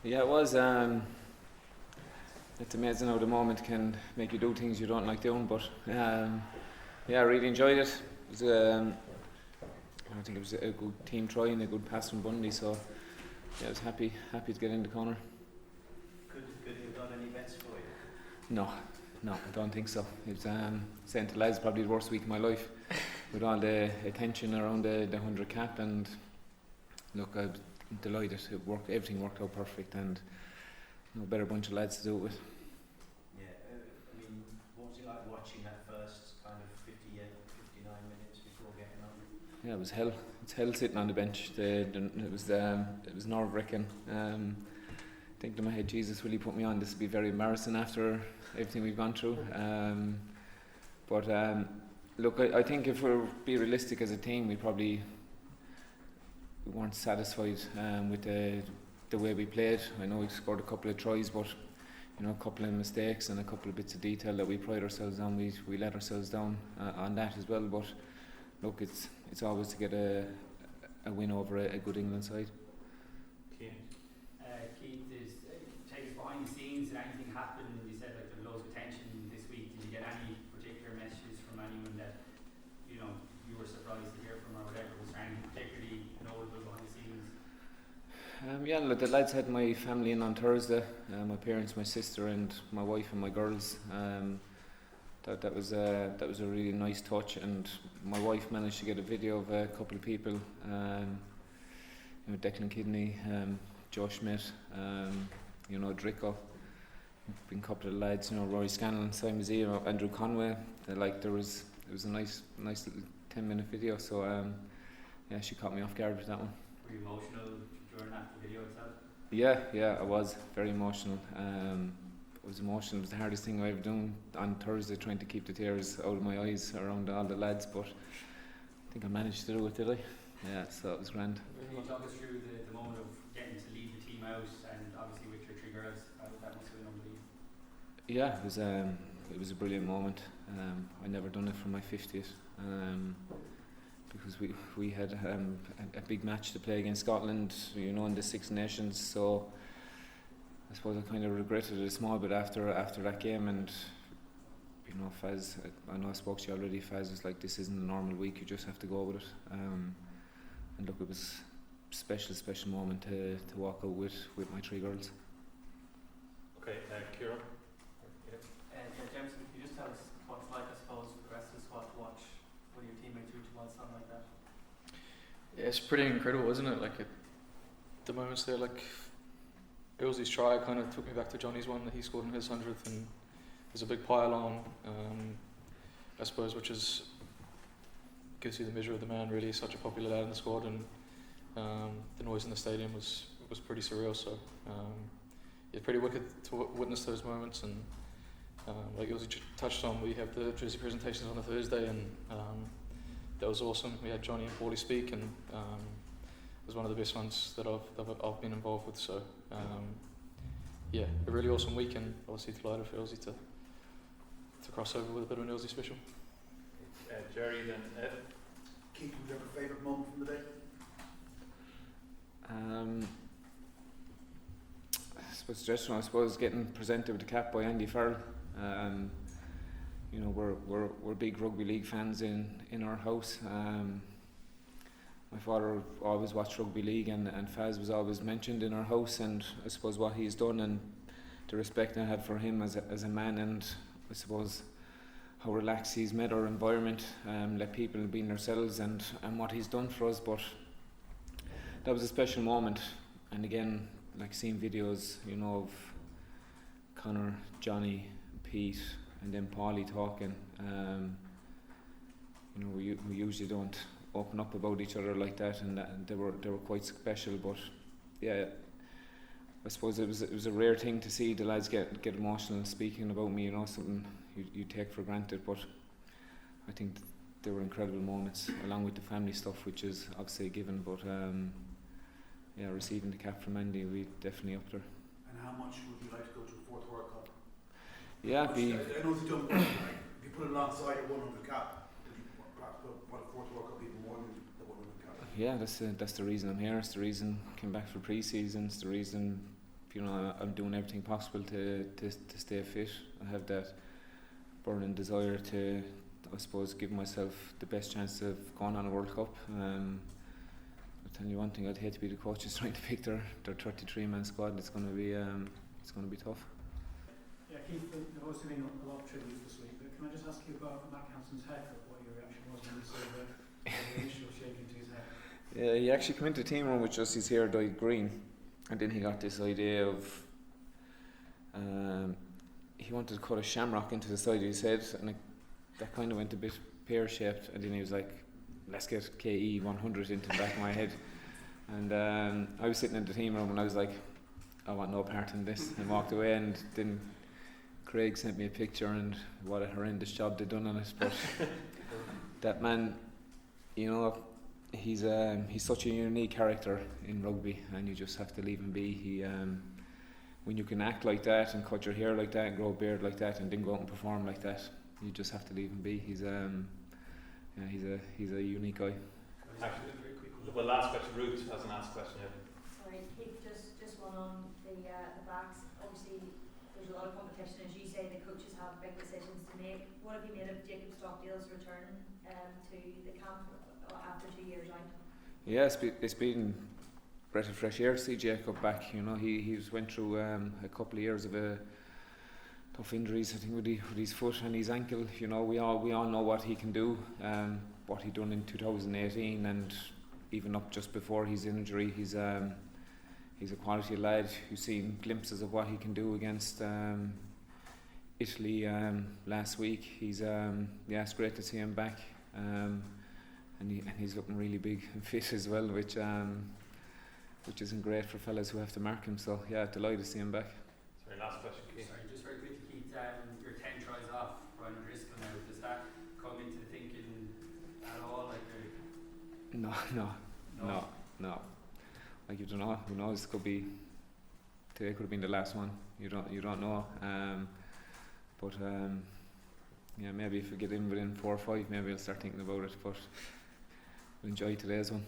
Yeah, it was. It's amazing how the moment can make you do things you don't like doing, but yeah, I really enjoyed it. It was, I think it was a good team try and a good pass from Bundy, so yeah, I was happy to get in the corner. Could you have done any bets for you? No, I don't think so. It's saying to lads, probably the worst week of my life with all the attention around the 100 cap, and look, I'm delighted. Everything worked out perfect, and no better bunch of lads to do it with. Yeah, I mean, what was it like watching that first kind of 58, 59 minutes before getting on? Yeah, it was hell. It's hell sitting on the bench. It was nerve-wracking. I think in my head, Jesus, will he put me on? This will be very embarrassing after everything we've gone through. But look, I think if we're be realistic as a team, we weren't satisfied with the way we played. I know we scored a couple of tries, but a couple of mistakes and a couple of bits of detail that we pride ourselves on. We let ourselves down on that as well. But look, it's always to get a win over a good England side. Keith, take us behind the scenes. Did anything happen? You said like there was loads of tension this week. Did you get any particular messages from anyone that you were surprised to hear from, or whatever? Was there anything particularly notable behind the scenes? Yeah, look, the lads had my family in on Thursday. My parents, my sister, and my wife and my girls. That was a really nice touch, and my wife managed to get a video of a couple of people. Declan Kidney, Joe Schmidt, Dricko, been a couple of lads, Rory Scanlon, Simon Z, Andrew Conway. It was a nice little 10-minute video. So yeah, she caught me off guard with that one. Were you emotional during that video itself? Yeah, I was very emotional. It was emotional. It was the hardest thing I've ever done on Thursday, trying to keep the tears out of my eyes around all the lads, but I think I managed to do it, did I? Yeah, so it was grand. Can you talk us through the moment of getting to lead the team out, and obviously with your three girls, that must have been unbelievable? Yeah, it was a brilliant moment. I never done it for my 50th, because we had a big match to play against Scotland, in the Six Nations. So I suppose I kind of regretted it a small bit after that game. And Faz, I know I spoke to you already. Faz was like, this isn't a normal week. You just have to go with it. And look, it was a special moment to walk out with my three girls. Okay, Kieran. James, can you just tell us what it's like, I suppose, for the rest of the squad to watch one of your teammates reach a milestone like that? Yeah, it's pretty incredible, isn't it? Like the moments there, like Earls' try kind of took me back to Johnny's one that he scored in his 100th, and there's a big pile on, I suppose, which gives you the measure of the man. Really, such a popular lad in the squad, and the noise in the stadium was pretty surreal. So yeah, pretty wicked to witness those moments. And like Earls touched on, we have the jersey presentations on a Thursday, and that was awesome. We had Johnny and Paulie speak, and it was one of the best ones that I've been involved with. So yeah, a really awesome week, and obviously delighted for Earlsy to cross over with a bit of an Earlsy special. Jerry, then Ed. Keith, would you have a favourite moment from the day? I suppose getting presented with the cap by Andy Farrell. We're big rugby league fans in our house. My father always watched rugby league, and Faz was always mentioned in our house, and I suppose what he's done and the respect I have for him as a man, and I suppose how relaxed he's made our environment, let people be themselves, and what he's done for us. But that was a special moment, and again, like seeing videos, of Connor, Johnny, Pete, and then Paulie talking. We usually don't open up about each other like that, and they were quite special. But yeah, I suppose it was a rare thing to see the lads get emotional speaking about me. Something you take for granted, but I think they were incredible moments, along with the family stuff, which is obviously a given. But yeah, receiving the cap from Andy, we definitely up there. And how much would you like to go to a fourth World Cup? Yeah, I know it's a dumb question, right? If you put it alongside a 100 cap, would you perhaps put a fourth World Cup even more than the 100 cap? Yeah, that's the reason I'm here. It's the reason I came back for pre-season. It's the reason you know, I'm doing everything possible to stay fit. I have that burning desire to, I suppose, give myself the best chance of going on a World Cup. I'll tell you one thing, I'd hate to be the coaches trying to pick their 33-man squad. It's going to be tough. Yeah, Keith, there also been a lot of tributes this week, but can I just ask you about Matt Campson's haircut, what your reaction was when you saw the initial shaking to his hair? Yeah, he actually came into the team room with just his hair dyed green, and then he got this idea of he wanted to cut a shamrock into the side of his head, and that kind of went a bit pear-shaped, and then he was like, let's get KE 100 into the back of my head. And I was sitting in the team room and I was like, I want no part in this, and walked away. And then Craig sent me a picture, and what a horrendous job they'd done on it. But that man, you know, he's such a unique character in rugby, and you just have to leave him be. He when you can act like that and cut your hair like that and grow a beard like that and then go out and perform like that, you just have to leave him be. He's a unique guy. Actually, well, last question. Ruth has an asked question. Yeah. Sorry, Keith, just one on the backs. Obviously, there's a lot of competition, as you say. The coaches have big decisions to make. What have you made of Jacob Stockdale's return to the camp after 2 years out? Yeah, it's been breath of fresh air to see Jacob back. You know, he's went through a couple of years of tough injuries. I think with his foot and his ankle. You know, we all know what he can do. What he done in 2018 and even up just before his injury. He's a quality lad. You've seen glimpses of what he can do against Italy last week. It's great to see him back. And he's looking really big and fit as well, which isn't great for fellas who have to mark him. So yeah, delighted to see him back. Sorry, last question, Keith. Sorry, just very quickly, Keith, your 10 tries off Brian O'Driscoll now, does that come into the thinking at all? Like, No. Like, you don't know. Who knows? Today could have been the last one. You don't know. Yeah, maybe if we get in within 4 or 5, maybe I'll start thinking about it. But we'll enjoy today's one.